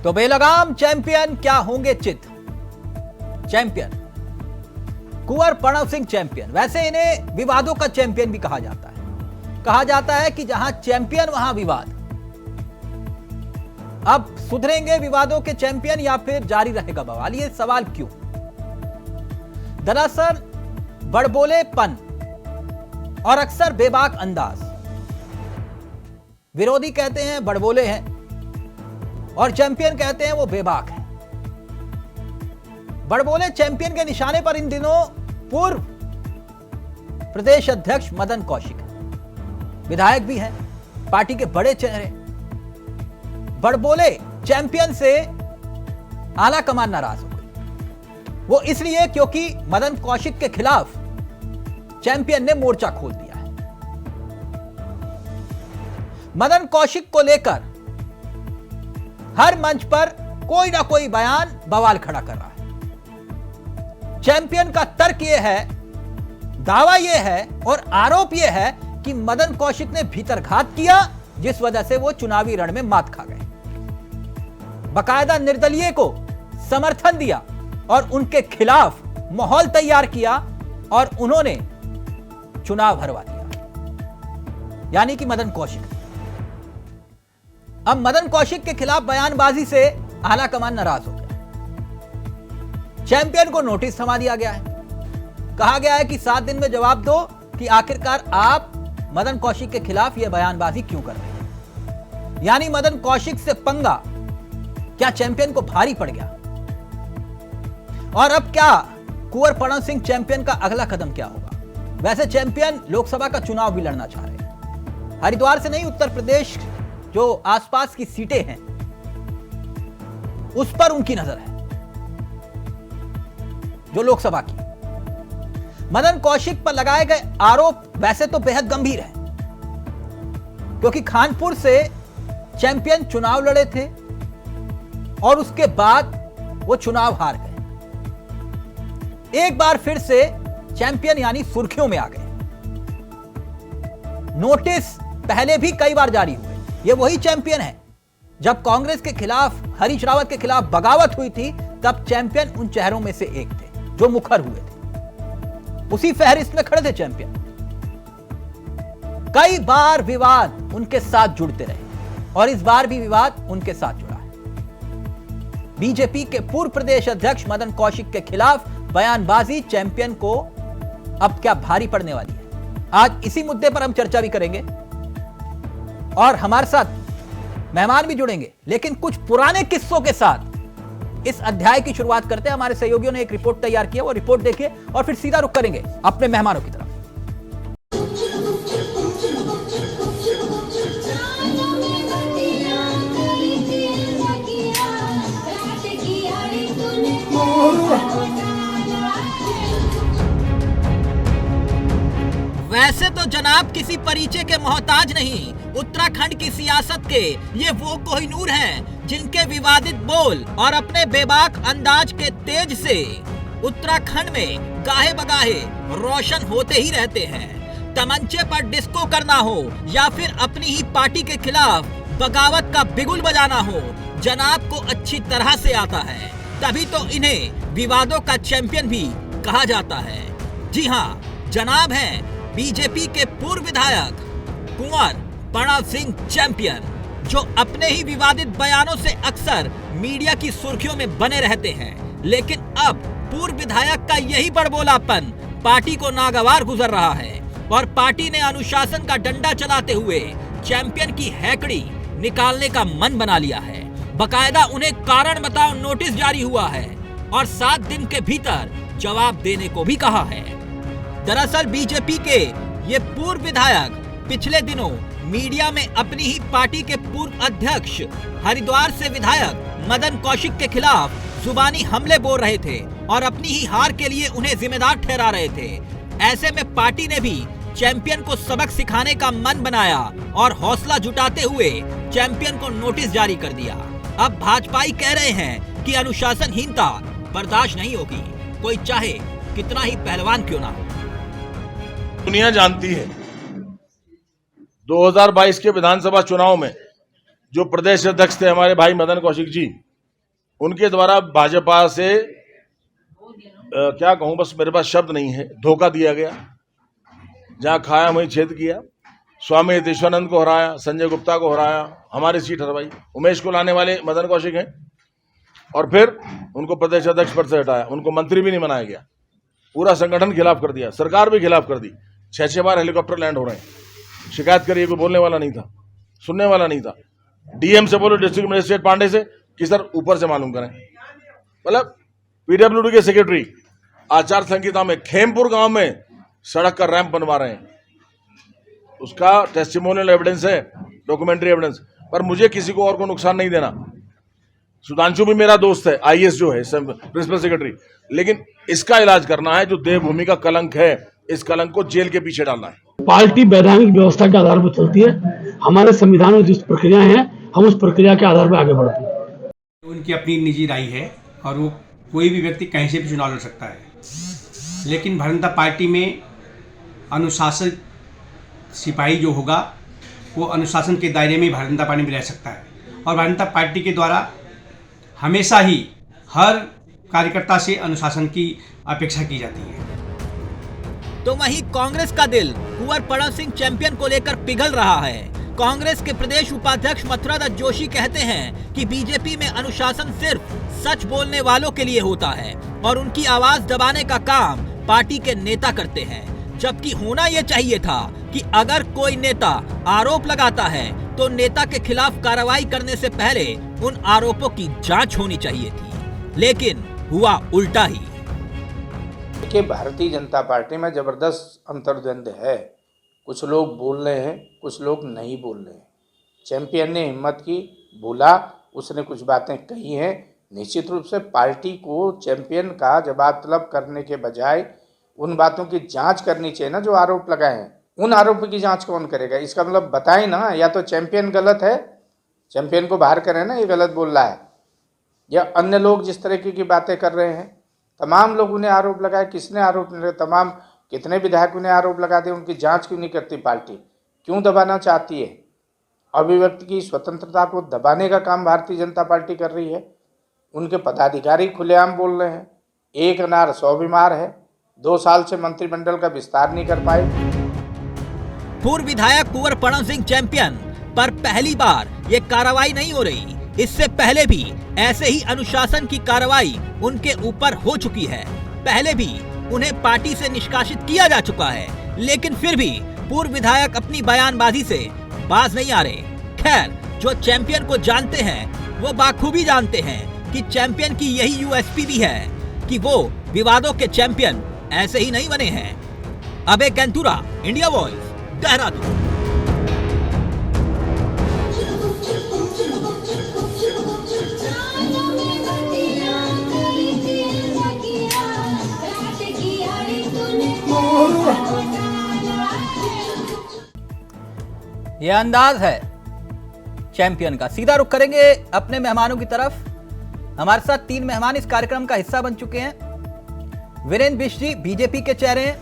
तो बेलगाम चैंपियन क्या होंगे चित? Champion Kunwar Pranav Singh champion. वैसे इन्हें विवादों का चैंपियन भी कहा जाता है। कहा जाता है कि जहां चैंपियन वहां विवाद। अब सुधरेंगे विवादों के चैंपियन या फिर जारी रहेगा बवाल? ये सवाल क्यों? दरअसल बड़बोलेपन और अक्सर बेबाक अंदाज। विरोधी कहते हैं बड़बोले हैं और चैंपियन कहते हैं वो बेबाक है। बड़बोले चैंपियन के निशाने पर इन दिनों पूर्व प्रदेश अध्यक्ष मदन कौशिक है। विधायक भी हैं, पार्टी के बड़े चेहरे। बड़बोले चैंपियन से आला कमान नाराज हो गई। वो इसलिए क्योंकि मदन कौशिक के खिलाफ चैंपियन ने मोर्चा खोल दिया है। मदन कौशिक को लेकर हर मंच पर कोई ना कोई बयान बवाल खड़ा कर रहा है। चैंपियन का तर्क यह है, दावा यह है और आरोप यह है कि मदन कौशिक ने भीतरघात किया, जिस वजह से वो चुनावी रण में मात खा गए। बाकायदा निर्दलीय को समर्थन दिया और उनके खिलाफ माहौल तैयार किया और उन्होंने चुनाव हरवा दिया, यानी कि मदन कौशिक। अब मदन कौशिक के खिलाफ बयानबाजी से आला कमान नाराज हो गया। चैंपियन को नोटिस थमा दिया गया है। कहा गया है कि 7 दिन में जवाब दो कि आखिरकार आप मदन कौशिक के खिलाफ यह बयानबाजी क्यों कर रहे हैं। यानी मदन कौशिक से पंगा क्या चैंपियन को भारी पड़ गया? और अब क्या कुंवर प्रणव सिंह चैंपियन का अगला कदम क्या होगा? वैसे चैंपियन लोकसभा का चुनाव भी लड़ना चाह रहे हैं। हरिद्वार से नहीं, उत्तर प्रदेश जो आसपास की सीटें हैं उस पर उनकी नजर है, जो लोकसभा की। मदन कौशिक पर लगाए गए आरोप वैसे तो बेहद गंभीर है, क्योंकि खानपुर से चैंपियन चुनाव लड़े थे और उसके बाद वो चुनाव हार गए। एक बार फिर से चैंपियन यानी सुर्खियों में आ गए। नोटिस पहले भी कई बार जारी हुए। ये वही चैंपियन है। जब कांग्रेस के खिलाफ, हरीश रावत के खिलाफ बगावत हुई थी, तब चैंपियन उन चेहरों में से एक थे जो मुखर हुए थे। उसी फहरिस्त में खड़े थे चैंपियन। कई बार विवाद उनके साथ जुड़ते रहे और इस बार भी विवाद उनके साथ जुड़ा है। बीजेपी के पूर्व प्रदेश अध्यक्ष मदन कौशिक के खिलाफ बयानबाजी चैंपियन को अब क्या भारी पड़ने वाली है? आज इसी मुद्दे पर हम चर्चा भी करेंगे और हमारे साथ मेहमान भी जुड़ेंगे, लेकिन कुछ पुराने किस्सों के साथ इस अध्याय की शुरुआत करते हैं। हमारे सहयोगियों ने एक रिपोर्ट तैयार की है, वो रिपोर्ट देखिए और फिर सीधा रुख करेंगे अपने मेहमानों की तरफ। वैसे तो जनाब किसी परिचय के मोहताज नहीं। उत्तराखंड की सियासत के ये वो कोहिनूर हैं जिनके विवादित बोल और अपने बेबाक अंदाज के तेज से उत्तराखंड में गाहे बगाहे रोशन होते ही रहते हैं। तमंचे पर डिस्को करना हो या फिर अपनी ही पार्टी के खिलाफ बगावत का बिगुल बजाना हो, जनाब को अच्छी तरह से आता है। तभी तो इन्हें विवादों का चैंपियन भी कहा जाता है। जी हाँ, जनाब हैं बीजेपी के पूर्व विधायक कुंवर प्रणव सिंह चैंपियन, जो अपने ही विवादित बयानों से अक्सर मीडिया की सुर्खियों में बने रहते हैं। लेकिन अब पूर्व विधायक का यही बड़बोलापन पार्टी को नागवार गुजर रहा है और पार्टी ने अनुशासन का डंडा चलाते हुए चैंपियन की हैकड़ी निकालने का मन बना लिया है। बकायदा उन्हें कारण बताओ नोटिस जारी हुआ है और 7 दिन के भीतर जवाब देने को भी कहा है। दरअसल बीजेपी के ये पूर्व विधायक पिछले दिनों मीडिया में अपनी ही पार्टी के पूर्व अध्यक्ष हरिद्वार से विधायक मदन कौशिक के खिलाफ जुबानी हमले बोल रहे थे और अपनी ही हार के लिए उन्हें जिम्मेदार ठहरा रहे थे। ऐसे में पार्टी ने भी चैंपियन को सबक सिखाने का मन बनाया और हौसला जुटाते हुए चैंपियन को नोटिस जारी कर दिया। अब भाजपाई कह रहे हैं कि अनुशासनहीनता बर्दाश्त नहीं होगी, कोई चाहे कितना ही पहलवान क्यों ना हो। दुनिया जानती है 2022 के विधानसभा चुनाव में जो प्रदेश अध्यक्ष थे हमारे भाई मदन कौशिक जी, उनके द्वारा भाजपा से क्या कहूं, बस मेरे पास शब्द नहीं है, धोखा दिया गया। जहां खाया वहीं छेद किया। स्वामी हितेश्वरानंद को हराया, संजय गुप्ता को हराया, हमारी सीट हरवाई। उमेश को लाने वाले मदन कौशिक हैं, और फिर उनको प्रदेश अध्यक्ष पद से हटाया। उनको मंत्री भी नहीं बनाया गया। पूरा संगठन खिलाफ कर दिया, सरकार भी खिलाफ कर दी। 6-6 बार हेलीकॉप्टर लैंड हो रहे हैं। शिकायत करिए, कोई बोलने वाला नहीं था, सुनने वाला नहीं था। डीएम से बोलो, डिस्ट्रिक्ट मजिस्ट्रेट पांडे से, कि सर ऊपर से मालूम करें। मतलब पीडब्ल्यूडी के सेक्रेटरी आचार संहिता में खेमपुर गांव में सड़क का रैंप बनवा रहे हैं। उसका टेस्टिमोनियल एविडेंस है, डॉक्यूमेंट्री एविडेंस। पर मुझे किसी को और को नुकसान नहीं देना। सुधांशु भी मेरा दोस्त है, आईएएस जो है, प्रिंसिपल सेक्रेटरी। लेकिन इसका इलाज करना है। जो देवभूमि का कलंक है, इस कलंक को जेल के पीछे डालना है। पार्टी वैधानिक व्यवस्था के आधार पर चलती है। हमारे संविधान में जिस प्रक्रियाएं हैं, हम उस प्रक्रिया के आधार पर आगे बढ़ते हैं। उनकी अपनी निजी राय है और वो कोई भी व्यक्ति कहीं से भी चुनाव लड़ सकता है। लेकिन भारतीय जनता पार्टी में अनुशासन सिपाही जो होगा वो अनुशासन के दायरे में भारतीय जनता पार्टी में रह सकता है। और भारतीय जनता पार्टी के द्वारा हमेशा ही हर कार्यकर्ता से अनुशासन की अपेक्षा की जाती है। तो वहीं कांग्रेस का दिल कुंवर पड़न सिंह चैंपियन को लेकर पिघल रहा है। कांग्रेस के प्रदेश उपाध्यक्ष मथुरादास जोशी कहते हैं कि बीजेपी में अनुशासन सिर्फ सच बोलने वालों के लिए होता है और उनकी आवाज दबाने का काम पार्टी के नेता करते हैं। जबकि होना यह चाहिए था कि अगर कोई नेता आरोप लगाता है तो नेता के खिलाफ कार्रवाई करने से पहले उन आरोपों की जांच होनी चाहिए थी, लेकिन हुआ उल्टा ही। कि भारतीय जनता पार्टी में जबरदस्त अंतर्द्वंद है। कुछ लोग बोल रहे हैं, कुछ लोग नहीं बोल रहे हैं। चैंपियन ने हिम्मत की, बोला, उसने कुछ बातें कही हैं। निश्चित रूप से पार्टी को चैंपियन का जवाब तलब करने के बजाय उन बातों की जांच करनी चाहिए ना, जो आरोप लगाए हैं। उन आरोपों की जांच कौन करेगा? इसका मतलब बताएं ना, या तो चैंपियन गलत है, चैंपियन को बाहर करें ना, ये गलत बोल रहा है, या अन्य लोग जिस तरह की बातें कर रहे हैं। तमाम लोगों ने आरोप लगाए, किसने आरोप नहीं लगाए? तमाम कितने विधायकों ने आरोप लगा दिए, उनकी जांच क्यों नहीं करती पार्टी? क्यों दबाना चाहती है? अभिव्यक्ति की स्वतंत्रता को दबाने का काम भारतीय जनता पार्टी कर रही है। उनके पदाधिकारी खुलेआम बोल रहे हैं, एक अनार 100 बीमार है। 2 साल से मंत्रिमंडल का विस्तार नहीं कर पाए। पूर्व विधायक कुंवर पड़न सिंह चैंपियन पर पहली बार ये कार्रवाई नहीं हो रही। इससे पहले भी ऐसे ही अनुशासन की कार्रवाई उनके ऊपर हो चुकी है। पहले भी उन्हें पार्टी से निष्कासित किया जा चुका है, लेकिन फिर भी पूर्व विधायक अपनी बयानबाजी से बाज नहीं आ रहे। खैर, जो चैंपियन को जानते हैं वो बाखूबी जानते हैं कि चैंपियन की यही यूएसपी भी है कि वो विवादों के चैंपियन ऐसे ही नहीं बने हैं। अबे कैंतुरा, इंडिया वॉइस, देहरादून। ये अंदाज है चैंपियन का। सीधा रुख करेंगे अपने मेहमानों की तरफ। हमारे साथ 3 मेहमान इस कार्यक्रम का हिस्सा बन चुके हैं। वीरेंद्र बिष्ट जी बीजेपी के चेहरे हैं,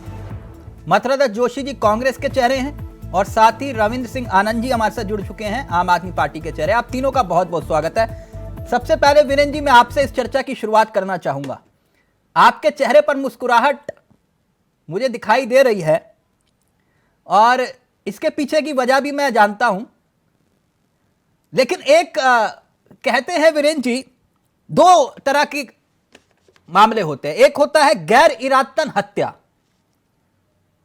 मथुरादास जोशी जी कांग्रेस के चेहरे हैं, और साथ ही रविंद्र सिंह आनंद जी हमारे साथ जुड़ चुके हैं, आम आदमी पार्टी के चेहरे। आप तीनों का बहुत बहुत स्वागत है। सबसे पहले वीरेंद्र जी, मैं आपसे इस चर्चा की शुरुआत करना चाहूंगा। आपके चेहरे पर मुस्कुराहट मुझे दिखाई दे रही है और इसके पीछे की वजह भी मैं जानता हूं, लेकिन एक कहते हैं वीरेंद्र जी, 2 तरह के मामले होते हैं। एक होता है गैर इरादतन हत्या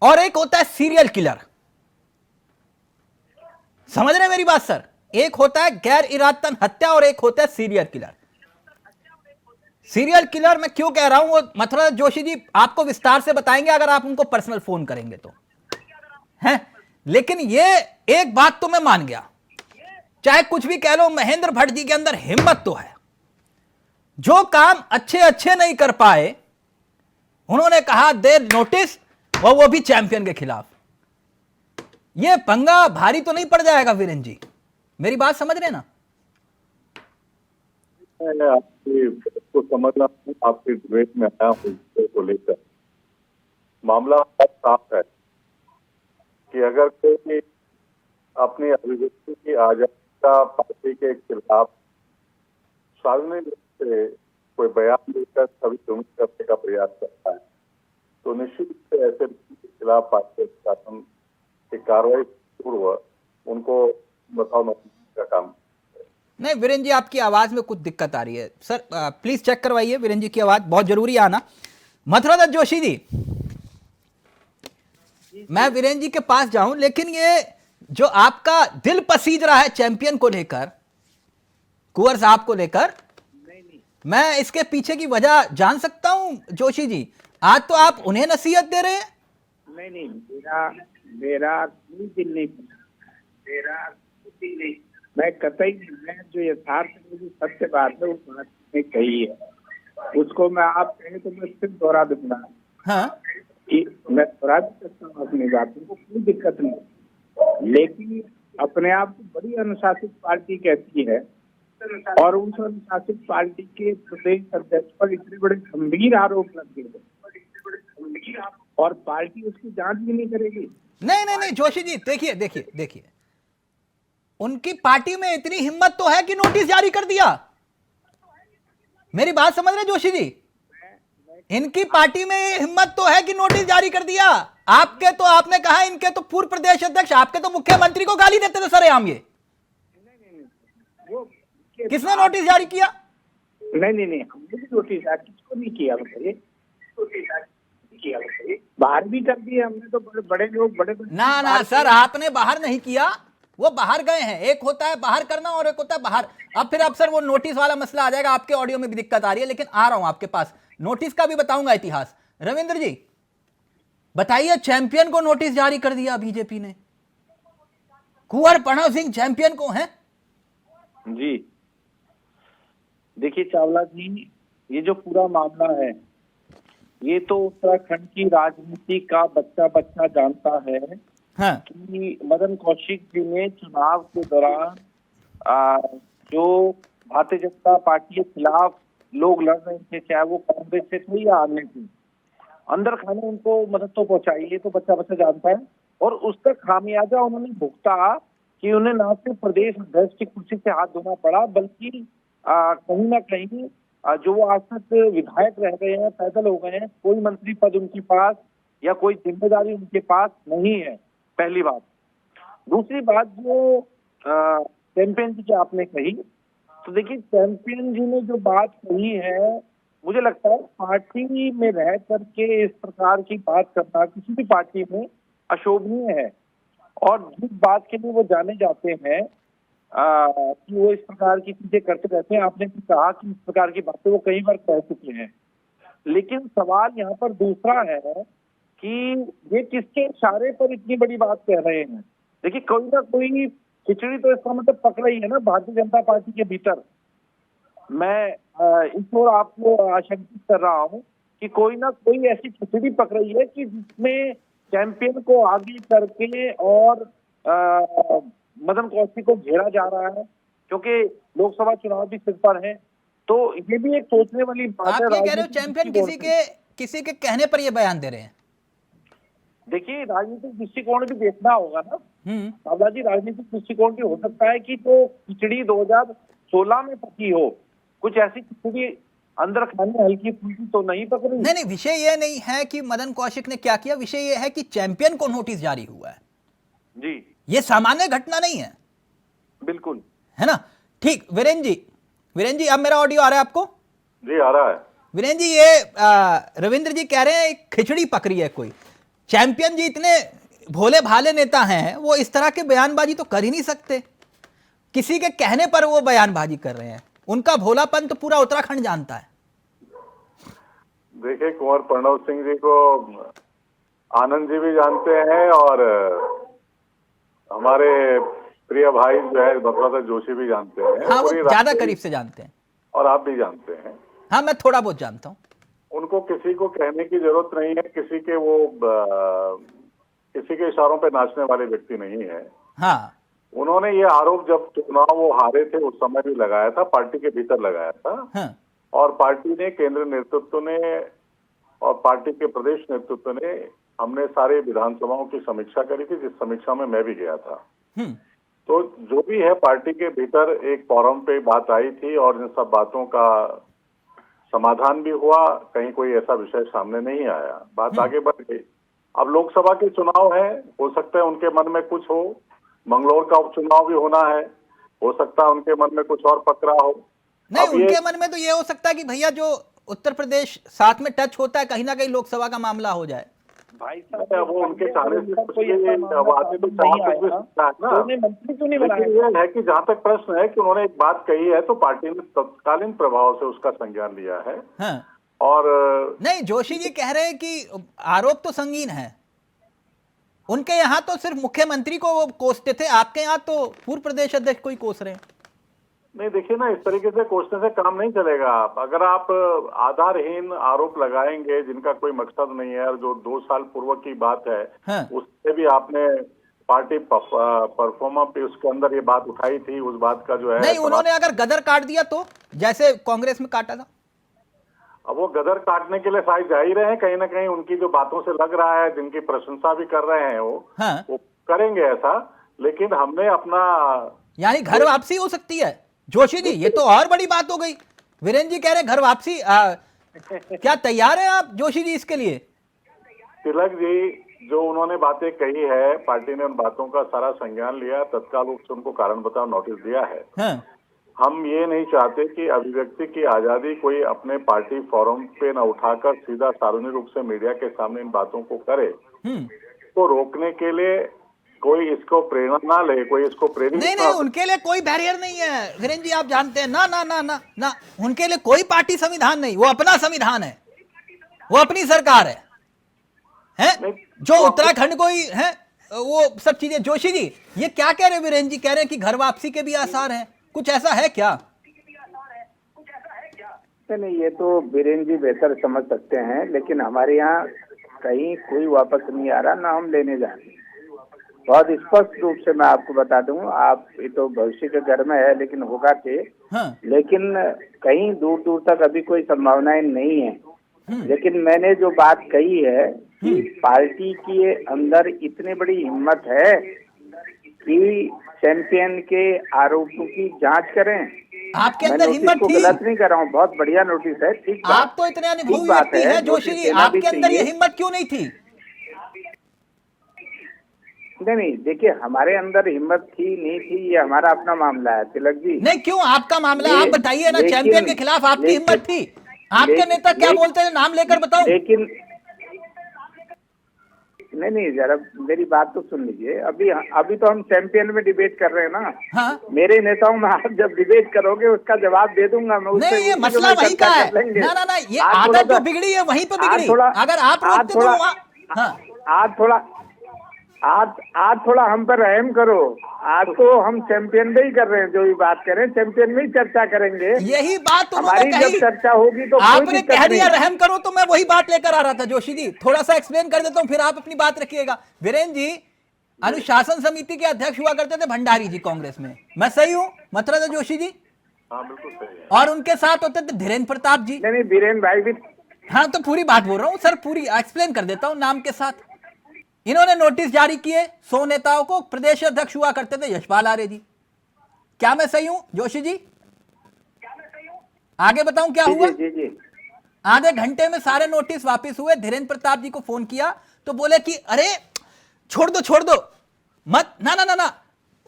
और एक होता है सीरियल किलर। समझ रहे हैं मेरी बात सर? एक होता है गैर इरादतन हत्या और एक होता है सीरियल किलर। सीरियल किलर मैं क्यों कह रहा हूं वो मथुरादास जोशी जी आपको विस्तार से बताएंगे अगर आप उनको पर्सनल फोन करेंगे तो, हैं? लेकिन ये एक बात तो मैं मान गया, चाहे कुछ भी कह लो, महेंद्र भट्ट जी के अंदर हिम्मत तो है। जो काम अच्छे नहीं कर पाए उन्होंने कहा दे नोटिस, और वो भी चैंपियन के खिलाफ। ये पंगा भारी तो नहीं पड़ जाएगा वीरेंद्र जी? मेरी बात समझ रहे ना? आपको समझना, आपके डिबेट में आया हूँ को लेकर। मामला बहुत साफ है कि अगर कोई अपनी अभिव्यक्ति की आजादी का पार्टी के खिलाफ सार्वजनिक रूप से कोई बयान देकर सभी ध्वंस करने का प्रयास करता है तो निश्चित रूप से ऐसे व्यक्ति के खिलाफ पार्टी शासन की कार्रवाई पूर्व उनको बताओ नोटिस का काम। नहीं वीरेंद्र जी, आपकी आवाज में कुछ दिक्कत आ रही है सर, प्लीज चेक करवाइए वीरेंद्र जी की आवाज, बहुत जरूरी है आना। मथुरादत्त जोशी जी, मैं वीरेंद्र जी के पास जाऊं, लेकिन ये जो आपका दिल पसीज रहा है चैंपियन को लेकर, कुंवर साहब को लेकर, मैं इसके पीछे की वजह जान सकता हूं जोशी जी? आज तो आप उन्हें नसीहत दे रहे हैं। नहीं, मेरा कोई दिल नहीं, मैं कतई नहीं, मैं जो यथार्थ मुझे सत्य बात है उस बात में कही है, उसको मैं आप कहें तो मैं सिर्फ दोहरा दूंगा। हाँ, मैं दोहरा भी सकता हूँ अपनी बातों को, कोई दिक्कत नहीं, लेकिन अपने आप को बड़ी अनुशासित पार्टी कहती है और उस अनुशासित पार्टी के प्रदेश अध्यक्ष पर इतने बड़े गंभीर आरोप लगे और पार्टी उसकी जांच भी नहीं करेगी। नहीं जोशी जी, देखिए उनकी पार्टी में इतनी हिम्मत तो है कि नोटिस जारी कर दिया। मेरी बात समझ रहे जोशी जी? इनकी पार्टी में ये हिम्मत तो है कि नोटिस जारी कर दिया। आपके तो, आपने कहा इनके तो पूर्व प्रदेश अध्यक्ष, आपके तो मुख्यमंत्री को गाली देते थे सरेआम। ये किसने नोटिस जारी किया? नहीं, हमने भी नोटिस जारी किसको नहीं किया बताइए? बाहर भी कर दिए हमने तो, बड़े लोग बड़े ना सर, आपने बाहर नहीं किया, वो बाहर गए हैं। एक होता है बाहर करना और एक होता है बाहर। अब सर वो नोटिस वाला मसला आ जाएगा, आपके ऑडियो में भी दिक्कत आ रही है, लेकिन आ रहा हूं आपके पास, नोटिस का भी बताऊंगा इतिहास। रविंद्र जी बताइए, चैंपियन को नोटिस जारी कर दिया बीजेपी ने, कुंवर प्रणव सिंह चैंपियन को है जी। देखिए चावला जी, ये जो पूरा मामला है ये तो उत्तराखंड की राजनीति का बच्चा जानता है। हाँ। कि मदन कौशिक जी ने चुनाव के दौरान जो भारतीय जनता पार्टी के खिलाफ लोग लड़ रहे थे, चाहे वो कांग्रेस से थे या अन्य थे, अंदर खाने उनको मदद तो पहुंचाई, ये तो बच्चा जानता है। और उसका खामियाजा उन्होंने भुगता कि उन्हें न सिर्फ प्रदेश अध्यक्ष की कुर्सी से हाथ धोना पड़ा, बल्कि कहीं ना कहीं जो वो आज तक विधायक रह गए हैं, पैदल हो गए हैं, कोई मंत्री पद उनके पास या कोई जिम्मेदारी उनके पास नहीं है, पहली बात। दूसरी बात जो चैंपियन जी की आपने कही, तो देखिए चैंपियन जी ने जो बात कही है, मुझे लगता है पार्टी में रह करके इस प्रकार की बात करना किसी भी पार्टी में अशोभनीय है। और जिस बात के लिए वो जाने जाते हैं कि वो इस प्रकार की चीजें करते रहते हैं, आपने भी कहा कि इस प्रकार की बातें वो कई बार कह चुके हैं, लेकिन सवाल यहाँ पर दूसरा है कि ये किसके इशारे पर इतनी बड़ी बात कह रहे हैं। देखिए कोई ना कोई खिचड़ी तो इसका मतलब पक रही है ना भारतीय जनता पार्टी के भीतर। मैं इस ओर आपको आशंकित कर रहा हूँ कि कोई ना कोई ऐसी खिचड़ी पक रही है कि जिसमें चैंपियन को आगे करके और मदन कौशिक को घेरा जा रहा है, क्योंकि लोकसभा चुनाव भी सिर पर है। तो ये भी एक सोचने वाली बात है। आप ये कह रहे हो चैंपियन किसी के कहने पर ये बयान दे रहे हैं? देखिए राजनीतिक दृष्टिकोण भी देखना होगा ना बाबा जी, राजनीतिक दृष्टिकोण भी हो सकता है कि तो खिचड़ी 2016 में पकी हो, कुछ ऐसी खिचड़ी अंदर खाने हल्की फुल्की तो नहीं पक रही। नहीं, विषय ये नहीं है कि मदन कौशिक ने क्या किया, विषय ये है कि चैंपियन को नोटिस जारी हुआ है जी। ये सामान्य घटना नहीं है, बिल्कुल है ना? ठीक, वीरेंद्र जी अब मेरा ऑडियो आ रहा है आपको? जी आ रहा है। वीरेंद्र जी, ये रविंद्र जी कह रहे हैं एक खिचड़ी पक रही है कोई। चैंपियन जी इतने भोले भाले नेता हैं, वो इस तरह के बयानबाजी तो कर ही नहीं सकते, किसी के कहने पर वो बयानबाजी कर रहे हैं। उनका भोलापन तो पूरा उत्तराखंड जानता है। देखिए कुंवर प्रणव सिंह जी को आनंद जी भी जानते हैं और हमारे प्रिय भाई जो है मथुरादत्त जोशी भी जानते हैं। हाँ, वो ज्यादा करीब से जानते हैं और आप भी जानते हैं। हाँ, मैं थोड़ा बहुत जानता हूँ। उनको किसी को कहने की जरूरत नहीं है, किसी के इशारों पे नाचने वाले व्यक्ति नहीं है। हाँ, उन्होंने ये आरोप जब चुनाव वो हारे थे उस समय भी लगाया था, पार्टी के भीतर लगाया था। हाँ। और पार्टी ने, केंद्र नेतृत्व ने और पार्टी के प्रदेश नेतृत्व ने, हमने सारे विधानसभाओं की समीक्षा करी थी, जिस समीक्षा में मैं भी गया था। तो जो भी है पार्टी के भीतर एक फोरम पे बात आई थी और इन सब बातों का समाधान भी हुआ, कहीं कोई ऐसा विषय सामने नहीं आया, बात आगे बढ़ गई। अब लोकसभा के चुनाव है, हो सकता है उनके मन में कुछ हो, मंगलौर का उपचुनाव भी होना है, हो सकता है उनके मन में कुछ और पक रहा हो। नहीं, अब उनके मन में तो ये हो सकता है कि भैया जो उत्तर प्रदेश साथ में टच होता है, कहीं ना कहीं लोकसभा का मामला हो जाए। भाई वो उनके चाहने से कुछ कोई नहीं, ऐसा मामला आगे तो नहीं चाह कुछ भी आया, सकता है ना। तो उन्हें मंत्री क्यों नहीं लेकिन बनाया? ये है कि जहाँ तक प्रश्न है कि उन्होंने एक बात कही है तो पार्टी ने तत्कालीन प्रभाव से उसका संज्ञान लिया है। हाँ। और नहीं, जोशी जी कह रहे हैं कि आरोप तो संगीन है। उनके यहाँ तो सिर्फ मुख्यमंत्री को वो कोसते थे, आपके यहाँ तो पूर्व प्रदेश अध्यक्ष को ही कोस रहे हैं। नहीं, देखिए ना, इस तरीके से कोसने से काम नहीं चलेगा। अगर आप आधारहीन आरोप लगाएंगे जिनका कोई मकसद नहीं है, और जो 2 साल पूर्व की बात है, हाँ। उससे भी आपने पार्टी परफॉर्मा पे उसके अंदर ये बात उठाई थी, उस बात का जो है नहीं, उन्होंने अगर गदर काट दिया तो, जैसे कांग्रेस में काटा था। अब वो गदर काटने के लिए शायद जा ही रहे हैं, कहीं ना कहीं उनकी जो बातों से लग रहा है, जिनकी प्रशंसा भी कर रहे हैं हाँ। वो करेंगे ऐसा। लेकिन हमने अपना, यानी घर वापसी हो सकती है जोशी जी, ये तो और बड़ी बात हो गई। वीरेंद्र जी कह रहे हैं घर वापसी, क्या तैयार है आप जोशी जी इसके लिए? तिलक जी जो उन्होंने बातें कही है, पार्टी ने उन बातों का सारा संज्ञान लिया, तत्काल रूप से उनको कारण बताओ नोटिस दिया है। हाँ। हम ये नहीं चाहते कि अभिव्यक्ति की आजादी कोई अपने पार्टी फोरम पे न उठाकर सीधा सार्वजनिक रूप से मीडिया के सामने इन बातों को करे। तो रोकने के लिए कोई इसको प्रेरणा ना ले, कोई इसको प्रेरित नहीं नहीं, उनके लिए कोई बैरियर नहीं है वीरेंद्र जी, आप जानते हैं ना। ना ना ना ना, उनके लिए कोई पार्टी संविधान नहीं, वो अपना संविधान है, वो अपनी सरकार है जो उत्तराखंड को ही है, वो सब चीजें। जोशी जी ये क्या कह रहे हैं? वीरेंद्र जी कह रहे हैं कि घर वापसी के भी आसार हैं, कुछ ऐसा है क्या? नहीं, ये तो बीरेन जी बेहतर समझ सकते हैं, लेकिन हमारे यहाँ कहीं कोई वापस नहीं आ रहा, ना हम लेने जा रहे हैं। बहुत स्पष्ट रूप से मैं आपको बता दूं, आप ये तो भविष्य के घर में है, लेकिन होगा कि लेकिन कहीं दूर दूर तक अभी कोई संभावनाएं नहीं है। लेकिन मैंने जो बात कही है कि पार्टी के अंदर इतनी बड़ी हिम्मत है कि चैंपियन के आरोपों की जांच करें। आपके अंदर हिम्मत थी? गलत नहीं कर रहा हूँ, बहुत बढ़िया नोटिस है, ठीक। आप तो इतने अनुभवी व्यक्ति हैं जोशी जी, आपके अंदर ये हिम्मत क्यों नहीं थी? नहीं, देखिए हमारे अंदर हिम्मत थी नहीं थी, ये हमारा अपना मामला है तिलक जी। नहीं, क्यों आपका मामला? आप बताइए ना, चैंपियन के खिलाफ आपकी हिम्मत थी। आपके नेता क्या बोलते हैं, नाम लेकर बताओ। लेकिन नहीं, जरा मेरी बात तो सुन लीजिए। अभी तो हम चैंपियन में डिबेट कर रहे हैं ना। हाँ? मेरे नेताओं में आप जब डिबेट करोगे उसका जवाब दे दूंगा मैं। नहीं, ये मसला वही का है ना। ना ना, ये आदत जो बिगड़ी है वहीं पे बिगड़ी। अगर आप रोकते तो आज थोड़ा हम पर रहम करो। आज तो हम चैंपियन में ही कर रहे हैं, जो भी बात करें चैंपियन में ही चर्चा करेंगे। यही बात हमारी जब चर्चा होगी तो आपने कह दिया रहम करो, तो मैं वही बात लेकर आ रहा था जोशी जी। थोड़ा सा एक्सप्लेन कर देता हूँ, फिर आप अपनी बात रखिएगा। वीरेंद्र जी अनुशासन समिति के अध्यक्ष हुआ करते थे भंडारी जी कांग्रेस में, मैं सही हूँ मतरद जोशी जी? हाँ बिल्कुल सही है। और उनके साथ होते थे धीरेन्द्र प्रताप जी। नहीं, बीरेन भाई भी। हाँ, तो पूरी बात बोल रहा हूँ सर, पूरी एक्सप्लेन कर देता हूँ नाम के साथ। इन्होंने नोटिस जारी किए 100 नेताओं को, प्रदेश अध्यक्ष हुआ करते थे यशपाल आर्य जी। क्या मैं सही हूं जोशी जी? आगे बताऊं क्या हुआ? जी। आधे घंटे में सारे नोटिस वापस हुए। धीरेन्द्र प्रताप जी को फोन किया तो बोले कि अरे छोड़ दो मत, ना ना ना ना,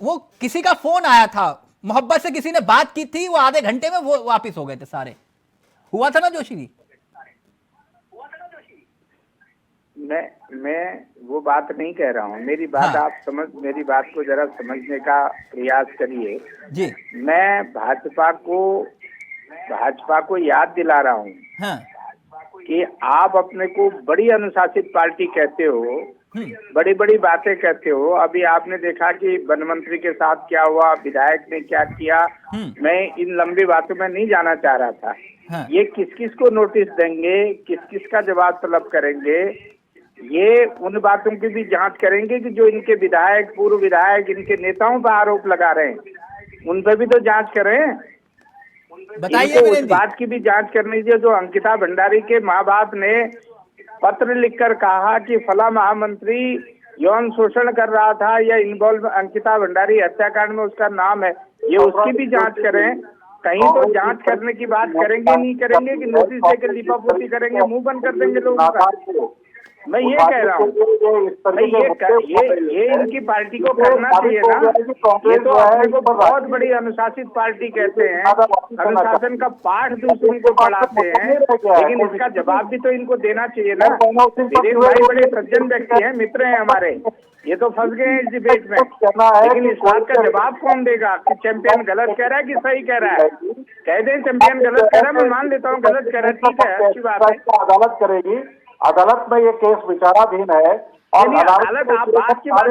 वो किसी का फोन आया था, मोहब्बत से किसी ने बात की थी, वो आधे घंटे में वो वापिस हो गए थे सारे। हुआ था ना जोशी जी? मैं वो बात नहीं कह रहा हूँ। मेरी बात आप मेरी बात को जरा समझने का प्रयास करिए जी। मैं भाजपा को याद दिला रहा हूँ कि आप अपने को बड़ी अनुशासित पार्टी कहते हो, बड़ी बड़ी बातें कहते हो। अभी आपने देखा कि वन मंत्री के साथ क्या हुआ, विधायक ने क्या किया। मैं इन लंबी बातों में नहीं जाना चाह रहा था। ये किस किस को नोटिस देंगे, किस किस का जवाब तलब करेंगे, ये उन बातों की भी जांच करेंगे कि जो इनके विधायक, पूर्व विधायक, इनके नेताओं पर आरोप लगा रहे हैं, उन पर भी तो जांच करें। बताइए उस बात की भी जांच करनी चाहिए जो अंकिता भंडारी के माँ बाप ने पत्र लिखकर कहा कि फला महामंत्री यौन शोषण कर रहा था या इन्वॉल्व अंकिता भंडारी हत्याकांड में उसका नाम है, ये उसकी भी जांच करें। कहीं तो जांच करने की बात करेंगे नहीं करेंगे कि नोटिस देकर लिपापोती करेंगे, मुंह बंद कर देंगे लोगों का। मैं ये कह रहा हूँ ये इनकी पार्टी को करना चाहिए ना। ये तो अपने को बहुत बड़ी अनुशासित पार्टी कहते हैं, अनुशासन का पाठ दूसरों को पढ़ाते हैं, लेकिन इसका जवाब भी तो इनको देना चाहिए ना। वीरेंद्र भाई बड़े सज्जन व्यक्ति हैं, मित्र हैं हमारे, ये तो फंस गए हैं इस डिबेट में, लेकिन इस बात का जवाब कौन देगा कि चैंपियन गलत कह रहा है कि सही कह रहा है। कह दें चैंपियन गलत कह रहा है, मैं मान लेता हूँ गलत कह रहा है, ठीक है, अच्छी बात है। अदालत करेगी, अदालत में ये केस विचाराधीन है और अदालत आप बात की बात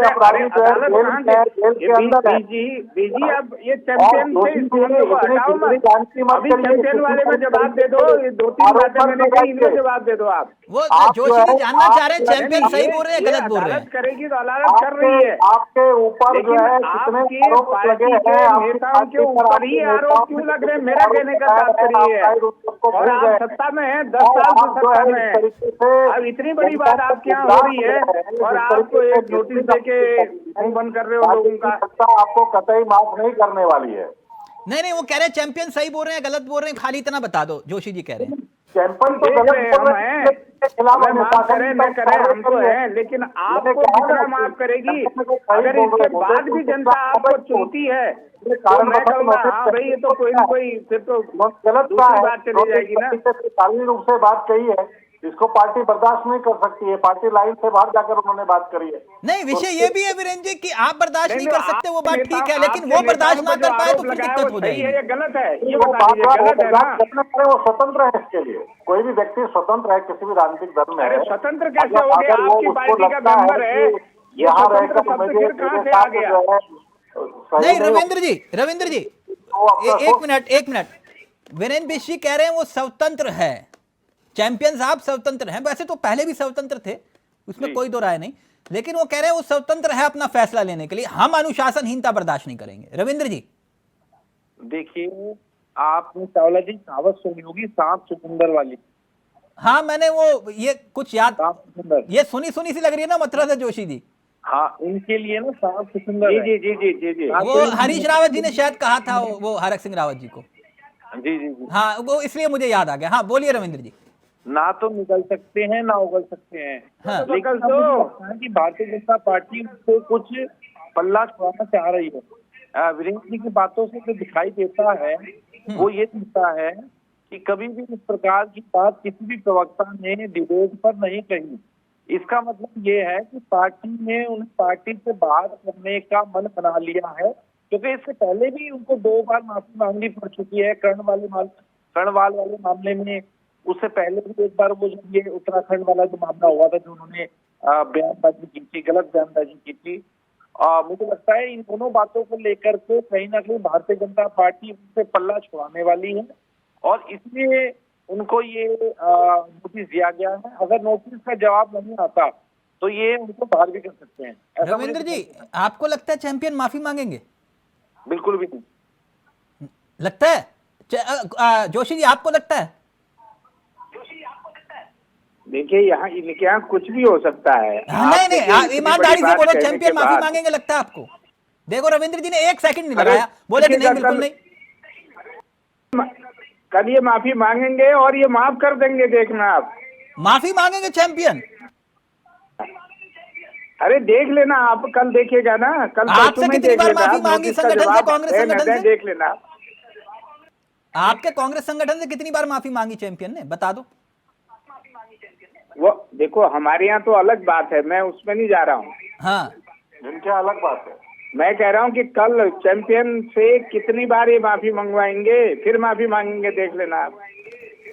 बीजी अब ये चैंपियन से इस मामले को हटाओ मत। अभी चैंपियन वाले में जवाब दे दो, ये 2-3 बातें मैंने कही, इनमें जवाब दे दो आप। वो जोशी जी जानना चाह रहे हैं चैंपियन सही बोल रहे हैं गलत बोल रहे हैं। करेगी तो अदालत कर रही है आपके ऊपर जो है कितने आरोप लगे हैं, नेताओं के ऊपर ही आरोप क्यों लग रहे हैं, मेरा कहने का तात्पर्य है। और आप सत्ता में है, 10 साल से सत्ता में है, अब इतनी बड़ी बात आपके यहाँ हो रही है और आपको एक नोटिस देके मुंह बंद कर रहे हो लोगों का। आपको कतई माफ नहीं करने वाली है। नहीं वो कह रहे हैं चैंपियन सही बोल रहे हैं गलत बोल रहे हैं, खाली इतना बता दो। जोशी जी कह रहे हैं चैंपियन तो गलत बोल रहे हैं, न करे हम तो है, लेकिन आपको कितना माफ करेगी अगर इसके बाद भी जनता आपको चुनती है तो मैं कहूँगा हाँ भाई ये तो कोई ना कोई फिर तो गलत बात चली जाएगी ना। कानूनी रूप से बात कही है, इसको पार्टी बर्दाश्त नहीं कर सकती है, पार्टी लाइन से बाहर जाकर उन्होंने बात करी है। नहीं विषय ये भी है वीरेंद्र जी कि आप बर्दाश्त नहीं कर सकते, वो बात ठीक है, लेकिन वो बर्दाश्त ना कर पाए तो फिर दिक्कत हो जाएगी। ये गलत है, ये गलत है ना। वो स्वतंत्र है, इसके लिए कोई भी व्यक्ति स्वतंत्र है, किसी भी राजनीतिक दल में है। स्वतंत्र कैसे हो गया? आपकी पार्टी का मेंबर है, यहाँ रहकर मुझे कहाँ से आ गया? नहीं रविंद्र जी एक मिनट वीरेंद्र बिश्री कह रहे हैं वो स्वतंत्र है, चैंपियन साहब स्वतंत्र हैं, वैसे तो पहले भी स्वतंत्र थे, उसमें कोई दो राय नहीं, लेकिन वो कह रहे हैं वो स्वतंत्र है अपना फैसला लेने के लिए, हम अनुशासनहीनता बर्दाश्त नहीं करेंगे। रविंद्र जी देखिए, आपने चावला जी कहावत सुनी होगी, सांप चुकंदर वाली। हाँ मैंने वो ये कुछ याद ये सुनी सी लग रही है ना मतलब जोशी जी। हाँ उनके लिए ना सांप चुकंदर। जी वो हरीश रावत जी ने शायद कहा था, वो हरक सिंह रावत जी को। जी हाँ वो इसलिए मुझे याद आ गया। हाँ बोलिए रविंद्र जी। ना तो निकल सकते हैं ना उगल सकते हैं। हाँ। लेकिन तो कि भारतीय जनता पार्टी को कुछ पल्ला छुड़ाना चाह रही है। वीरेंद्र जी की बातों से जो दिखाई देता है वो ये दिखता है कि कभी भी इस प्रकार की बात किसी भी प्रवक्ता ने डिबेट पर नहीं कही। इसका मतलब ये है कि पार्टी ने उन पार्टी से बात करने का मन बना लिया है, क्योंकि इससे पहले भी उनको 2 बार माफी मांगनी पड़ चुकी है कर्णवाल वाले मामले में। उससे पहले भी एक बार वो जब ये उत्तराखंड वाला जो मामला हुआ था, जो उन्होंने बयानबाजी की थी, गलत बयानबाजी की थी। मुझे लगता है इन दोनों बातों को लेकर के कहीं ना कहीं भारतीय जनता पार्टी उनसे पल्ला छुड़ाने वाली है और इसलिए उनको ये नोटिस दिया गया है। अगर नोटिस का जवाब नहीं आता तो ये उनको बाहर भी कर सकते हैं। रविंद्र जी आपको लगता है चैंपियन माफी मांगेंगे? बिल्कुल भी नहीं लगता है। जोशी जी आपको लगता है? देखिए यहाँ इनके यहाँ कुछ भी हो सकता है। नहीं ईमानदारी से बोलो, चैंपियन माफी मांगेंगे लगता है आपको? देखो रविंद्र जी ने 1 सेकंड नहीं लगाया, बोले कि नहीं बिल्कुल नहीं। कल ये माफी मांगेंगे और ये माफ कर देंगे, देखना आप। माफी मांगेंगे चैंपियन? अरे देख लेना आप, कल देखिएगा ना। कल आपसे कितनी बार माफी मांगी संगठन से, कांग्रेस संगठन से? देख लेना आपके कांग्रेस संगठन से कितनी बार माफी मांगी चैंपियन ने, बता दो। वो देखो हमारे यहाँ तो अलग बात है, मैं उसमें नहीं जा रहा हूँ। हाँ इनके अलग बात है। मैं कह रहा हूँ कि कल चैंपियन से कितनी बार ये माफी मंगवाएंगे, फिर माफी मांगेंगे, देख लेना आप।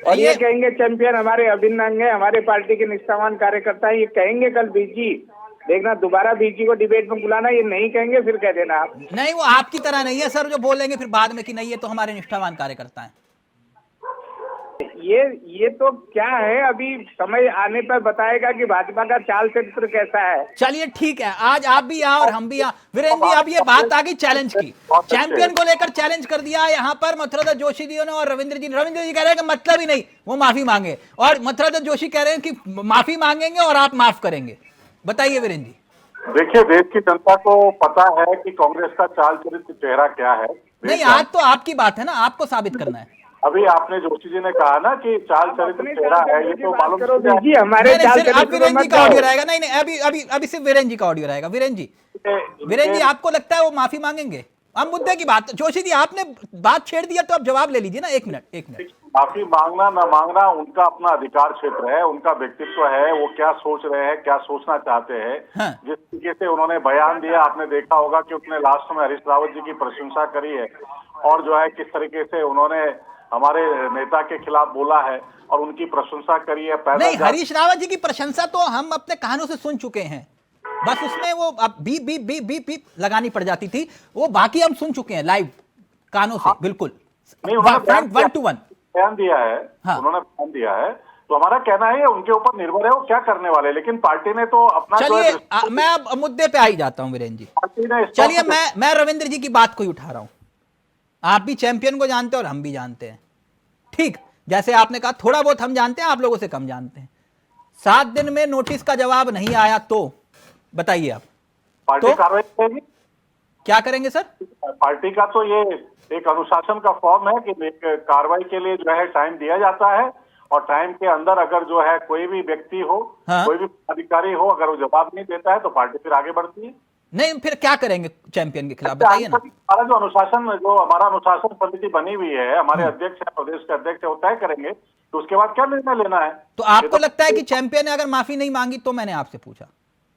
और ये कहेंगे चैंपियन हमारे अभिन्न अंग है, हमारे पार्टी के निष्ठावान कार्यकर्ता है, ये कहेंगे कल बीजी। देखना दोबारा बीजी को डिबेट में बुलाना, ये नहीं कहेंगे फिर कह देना आप। नहीं वो आपकी तरह नहीं है सर, जो बोलेंगे फिर बाद में कि नहीं ये तो हमारे निष्ठावान कार्यकर्ता हैं। ये तो क्या है, अभी समय आने पर बताएगा कि भाजपा का चाल चरित्र कैसा है। चलिए ठीक है, आज आप भी यहाँ और हम भी यहाँ। वीरेंद्र जी अब ये बात आ गई चैलेंज की, चैंपियन को लेकर चैलेंज कर दिया यहाँ पर मथुरादास जोशी जी ने और रविंद्र जी कह रहे हैं कि मतलब ही नहीं वो माफी मांगे, और मथुरादास जोशी कह रहे हैं कि माफी मांगेंगे और आप माफ करेंगे। बताइए वीरेंद्र जी। देखिए, देश की जनता को पता है कि कांग्रेस का चाल चरित्र चेहरा क्या है। नहीं, आज तो आपकी बात है ना, आपको साबित करना है। अभी आपने जोशी जी ने कहा ना कि चाल चरित्र चेहरा है, ये तो मालूम करो चल देखिए, जाए। हमारे नहीं, चाल सिर्फ अब चरित्र वीरेन में जी मत का ऑडियो जाओ। रहेगा। नहीं नहीं, अभी सिर्फ वीरेन जी का ऑडियो रहेगा। वीरेन जी आपको लगता है वो माफी मांगेंगे? अब मुद्दे की बात, जोशी जी आपने बात छेड़ दिया तो अब जवाब ले लीजिए ना। एक मिनट। माफी मांगना ना मांगना उनका अपना अधिकार क्षेत्र है, उनका व्यक्तित्व है, वो क्या सोच रहे हैं, क्या सोचना चाहते हैं। हाँ। जिस तरीके से उन्होंने बयान दिया, आपने देखा होगा कि उसने लास्ट में हरीश रावत जी की प्रशंसा करी है, और जो है किस तरीके से उन्होंने हमारे नेता के खिलाफ बोला है और उनकी प्रशंसा करी है। नहीं, हरीश रावत जी की प्रशंसा तो हम अपने कानों से सुन चुके हैं, बस उसमें वो अब beep beep beep beep beep लगानी पड़ जाती थी, वो बाकी हम सुन चुके हैं लाइव कानों से। बिल्कुल वन टू वन बयान दिया है। हाँ। उन्होंने बयान दिया है, तो हमारा कहना है उनके ऊपर निर्भर है वो क्या करने वाले, लेकिन पार्टी ने तो अपना चलिए मैं अब मुद्दे पे आ ही जाता हूं वीरेन जी। पार्टी ने चलिए मैं रविंद्र जी की बात को ही उठा रहा हूं। आप भी चैंपियन को जानते हैं और हम भी जानते हैं, ठीक जैसे आपने कहा थोड़ा बहुत हम जानते हैं, आप लोगों से कम जानते हैं। 7 दिन में नोटिस का जवाब नहीं आया तो बताइए आप, पार्टी कार्रवाई करेगी। क्या करेंगे सर? पार्टी का तो ये एक अनुशासन का फॉर्म है कि कार्रवाई के लिए जो है टाइम दिया जाता है, और टाइम के अंदर अगर जो है कोई भी व्यक्ति हो, हाँ। कोई भी अधिकारी हो, अगर वो जवाब नहीं देता है तो पार्टी फिर आगे बढ़ती है। नहीं, फिर क्या करेंगे चैंपियन के खिलाफ बताइए ना। हमारा जो हमारा अनुशासन समिति बनी हुई है, हमारे अध्यक्ष है, प्रदेश के अध्यक्ष है, वो तय करेंगे तो उसके बाद क्या निर्णय लेना है। तो आपको लगता है कि चैंपियन ने अगर माफी नहीं मांगी तो? मैंने आपसे पूछा।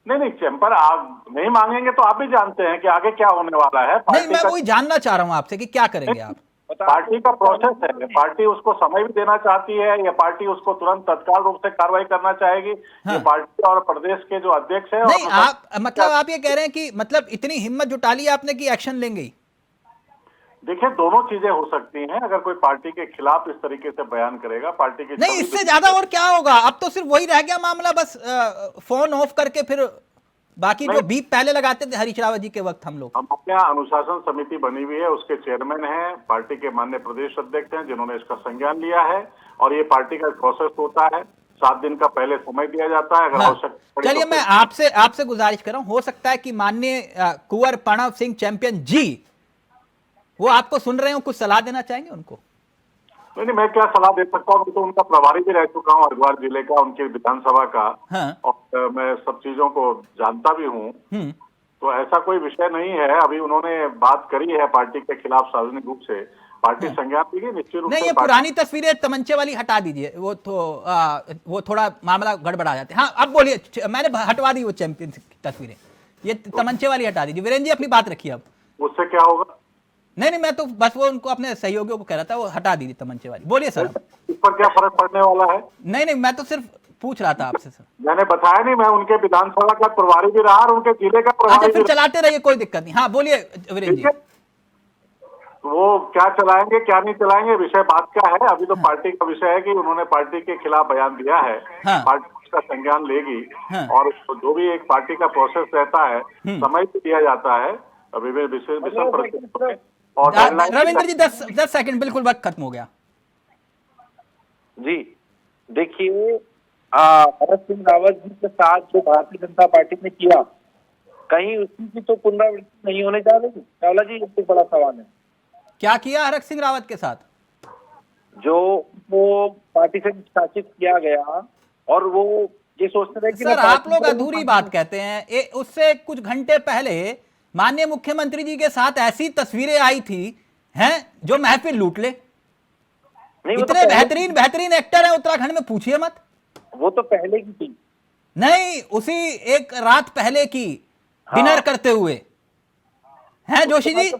नहीं, चैंपर आप नहीं मांगेंगे तो आप भी जानते हैं कि आगे क्या होने वाला है। नहीं, मैं वही जानना चाह रहा हूं आपसे कि क्या करेंगे आप। पार्टी का प्रोसेस है, पार्टी उसको समय भी देना चाहती है, या पार्टी उसको तुरंत तत्काल रूप से कार्रवाई करना चाहेगी। हाँ। ये पार्टी और प्रदेश के जो अध्यक्ष है। नहीं, आप मतलब आप ये कह रहे हैं कि मतलब इतनी हिम्मत जुटा ली आपने कि एक्शन लेंगे ही? देखिए, दोनों चीजें हो सकती हैं। अगर कोई पार्टी के खिलाफ इस तरीके से बयान करेगा, पार्टी की नहीं, इससे ज्यादा और क्या होगा? अब तो सिर्फ वही रह गया मामला, बस फोन ऑफ करके फिर बाकी जो बीप पहले लगाते थे हरीश रावत जी के वक्त हम लोग। हमारे यहाँ अनुशासन समिति बनी हुई है, उसके चेयरमैन हैं पार्टी के माननीय प्रदेश अध्यक्ष हैं, जिन्होंने इसका संज्ञान लिया है, और ये पार्टी का प्रोसेस होता है। 7 दिन का पहले समय दिया जाता है। अगर आवश्यकता चलिए, मैं आपसे गुजारिश कर रहा हूं, हो सकता है कि माननीय कुंवर प्रणव सिंह चैंपियन जी वो आपको सुन रहे हो, कुछ सलाह देना चाहेंगे उनको? नहीं, मैं क्या सलाह दे सकता हूँ, तो उनका प्रभारी भी रह चुका हूँ हरिद्वार जिले का, उनकी विधानसभा का। हाँ। और मैं सब चीजों को जानता भी हूँ। तो ऐसा कोई विषय नहीं है। अभी उन्होंने बात करी है पार्टी के खिलाफ सार्वजनिक रूप से, पार्टी संज्ञान लेगी निश्चित रूप से। नहीं, ये पुरानी तस्वीरें तमंचे वाली हटा दीजिए, वो थोड़ा मामला गड़बड़ा जाते हैं। हाँ, अब बोलिए। मैंने हटवा दी वो चैंपियन की तस्वीरें, ये तमंचे वाली हटा दीजिए। वीरेन जी अपनी बात रखिए अब। उससे क्या होगा? नहीं, मैं तो बस वो उनको अपने सहयोगियों को कह रहा था, वो हटा दीजिए तमंचे वाली। बोलिए सर। इस पर क्या फर्क पड़ने वाला है? नहीं, मैं तो सिर्फ पूछ रहा था आपसे सर। मैंने बताया नहीं, मैं उनके विधानसभा का प्रभारी भी रहा और उनके जिले का प्रभारी फिर चलाते रहिए, कोई दिक्कत नहीं। हाँ, बोलिए वीरेन जी। वो क्या चलाएंगे क्या नहीं चलाएंगे, विषय बात का है। अभी तो पार्टी का विषय है कि उन्होंने पार्टी के खिलाफ बयान दिया है। हाँ। पार्टी उसका संज्ञान लेगी। हाँ। और जो भी एक पार्टी का प्रोसेस रहता है, समय भी दिया जाता है। अभी विशेष और रविंद्र जी 10 सेकंड, बिल्कुल वक्त खत्म हो गया जी। देखिए, हरीश सिंह रावत जी के साथ जो भारतीय जनता पार्टी ने किया, कहीं उसी की तो पुनरावृत्ति नहीं होने जा रही? चावला जी, ये बड़ा सवाल है। क्या किया हरीश सिंह रावत के साथ? जो वो पार्टी से निष्कासित किया गया, और वो ये सोचते रहे कि सर आप लोग अधूरी बात कहते हैं। उससे कुछ घंटे पहले माननीय मुख्यमंत्री जी के साथ ऐसी तस्वीरें आई थी हैं जो महफिल लूट ले। इतने बेहतरीन एक्टर हैं उत्तराखंड में, पूछिए मत। वो तो पहले की थी। नहीं, उसी एक रात पहले की डिनर करते हुए हैं जोशी जी।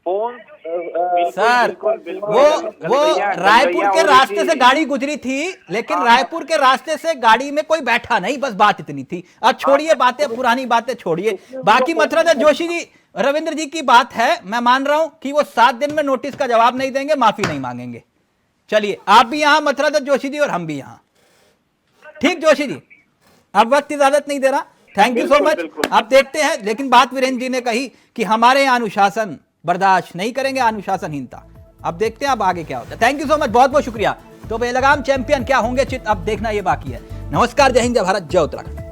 सर वो रायपुर के रास्ते से गाड़ी गुजरी थी, लेकिन रायपुर के रास्ते से गाड़ी में कोई बैठा नहीं, बस बात इतनी थी। अब छोड़िए बातें, पुरानी बातें छोड़िए। बाकी मथुरा जोशी जी, रविंद्र जी की बात है, मैं मान रहा हूं कि वो 7 दिन में नोटिस का जवाब नहीं देंगे, माफी नहीं मांगेंगे। चलिए, आप भी यहां मथुरा जोशी जी और हम भी यहां। ठीक जोशी जी, अब वक्त इजाजत नहीं दे रहा। Thank you so much. आप देखते हैं, लेकिन बात वीरेंद्र जी ने कही कि हमारे यहाँ अनुशासन बर्दाश्त नहीं करेंगे, अनुशासनहीनता। अब देखते हैं अब आगे क्या होता है। थैंक यू सो मच, बहुत बहुत शुक्रिया। तो बेलगाम चैंपियन क्या होंगे चित, अब देखना ये बाकी है। नमस्कार, जय हिंद, जय भारत, जय उत्तराखंड।